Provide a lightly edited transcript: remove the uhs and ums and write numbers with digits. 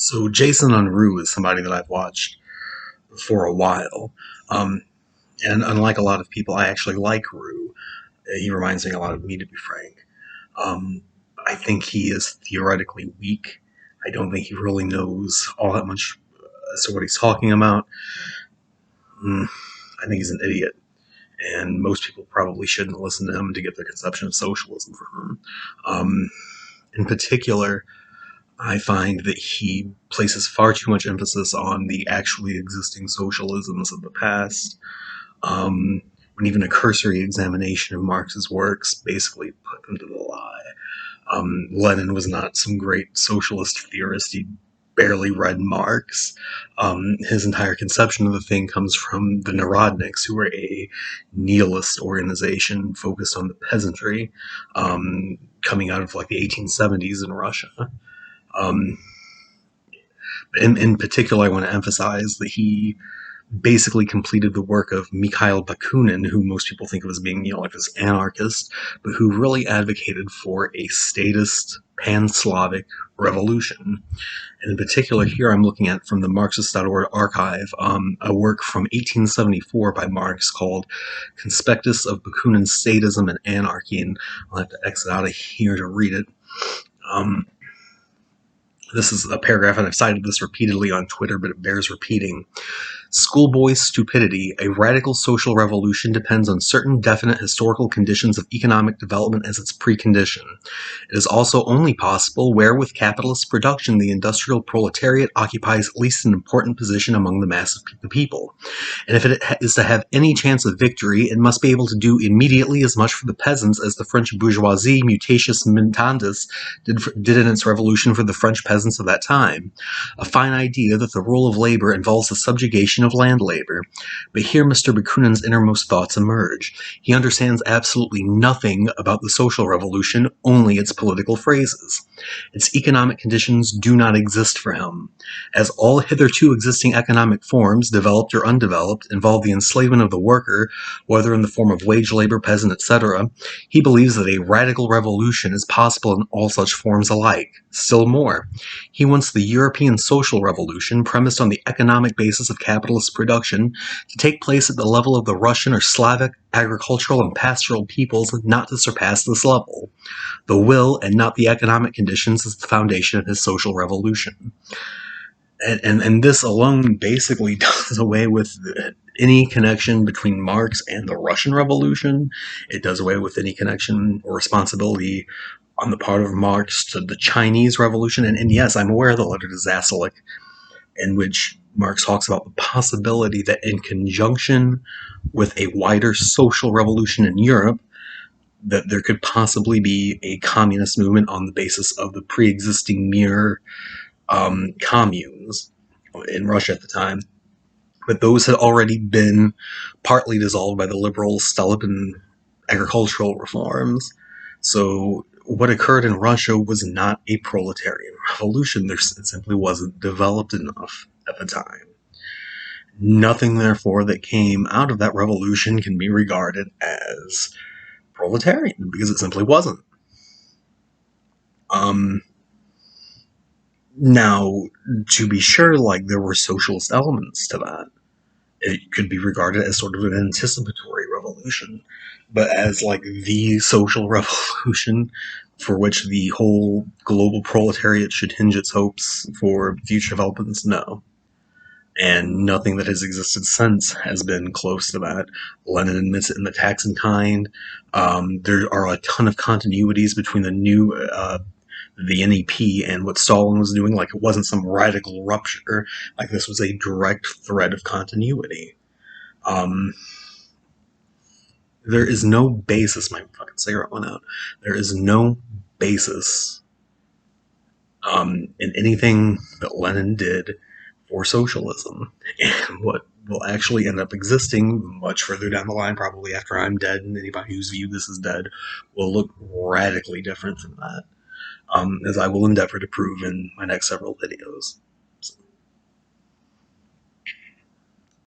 So Jason Unruhe is somebody that I've watched for a while. Um, and unlike a lot of people, I actually like Rue. He reminds me a lot of me, to be frank. Um, I think he is theoretically weak. I don't think he really knows all that much as to what he's talking about. Mm, I think he's an idiot. And most people probably shouldn't listen to him to get their conception of socialism from him. In particular, I find that he places far too much emphasis on the actually existing socialisms of the past, when even a cursory examination of Marx's works basically put them to the lie. Lenin was not some great socialist theorist. He barely read Marx. His entire conception of the thing comes from the Narodniks, who were a nihilist organization focused on the peasantry, coming out of like the 1870s in Russia. Um, in particular, I want to emphasize that he basically completed the work of Mikhail Bakunin, who most people think of as being, like this anarchist, but who really advocated for a statist pan-Slavic revolution. And in particular, here I'm looking at from the Marxist.org archive, a work from 1874 by Marx called Conspectus of Bakunin's Statism and Anarchy, and I'll have to exit out of here to read it. This is a paragraph, and I've cited this repeatedly on Twitter, but it bears repeating. Schoolboy stupidity, a radical social revolution depends on certain definite historical conditions of economic development as its precondition. It is also only possible where, with capitalist production, the industrial proletariat occupies at least an important position among the mass of the people. And if it is to have any chance of victory, it must be able to do immediately as much for the peasants as the French bourgeoisie, mutatis mutandis, did in its revolution for the French peasants of that time. A fine idea that the rule of labor involves the subjugation of land labor. But here Mr. Bakunin's innermost thoughts emerge. He understands absolutely nothing about the social revolution, only its political phrases. Its economic conditions do not exist for him. As all hitherto existing economic forms, developed or undeveloped, involve the enslavement of the worker, whether in the form of wage labor, peasant, etc., he believes that a radical revolution is possible in all such forms alike. Still more, he wants the European social revolution, premised on the economic basis of capitalist production, to take place at the level of the Russian or Slavic agricultural and pastoral peoples, not to surpass this level. The will, and not the economic conditions, is the foundation of his social revolution. And this alone basically does away with any connection between Marx and the Russian Revolution. It does away with any connection or responsibility on the part of Marx to the Chinese Revolution. And yes, I'm aware of the letter to Zasulich, in which Marx talks about the possibility that in conjunction with a wider social revolution in Europe, that there could possibly be a communist movement on the basis of the pre-existing mere communes in Russia at the time. But those had already been partly dissolved by the liberal Stalin agricultural reforms. So what occurred in Russia was not a proletarian revolution. It simply wasn't developed enough at the time. Nothing, therefore, that came out of that revolution can be regarded as proletarian, because it simply wasn't. Now, to be sure, there were socialist elements to that. It could be regarded as sort of an anticipatory revolution, but as the social revolution for which the whole global proletariat should hinge its hopes for future developments, no. And nothing that has existed since has been close to that. Lenin admits it in The Tax and Kind. There are a ton of continuities between the NEP and what Stalin was doing. It wasn't some radical rupture. This was a direct thread of continuity. There is no basis. My fucking cigarette went out. There is no basis in anything that Lenin did for socialism. And what will actually end up existing much further down the line, probably after I'm dead, and anybody who's viewed this as dead, will look radically different from that. As I will endeavor to prove in my next several videos.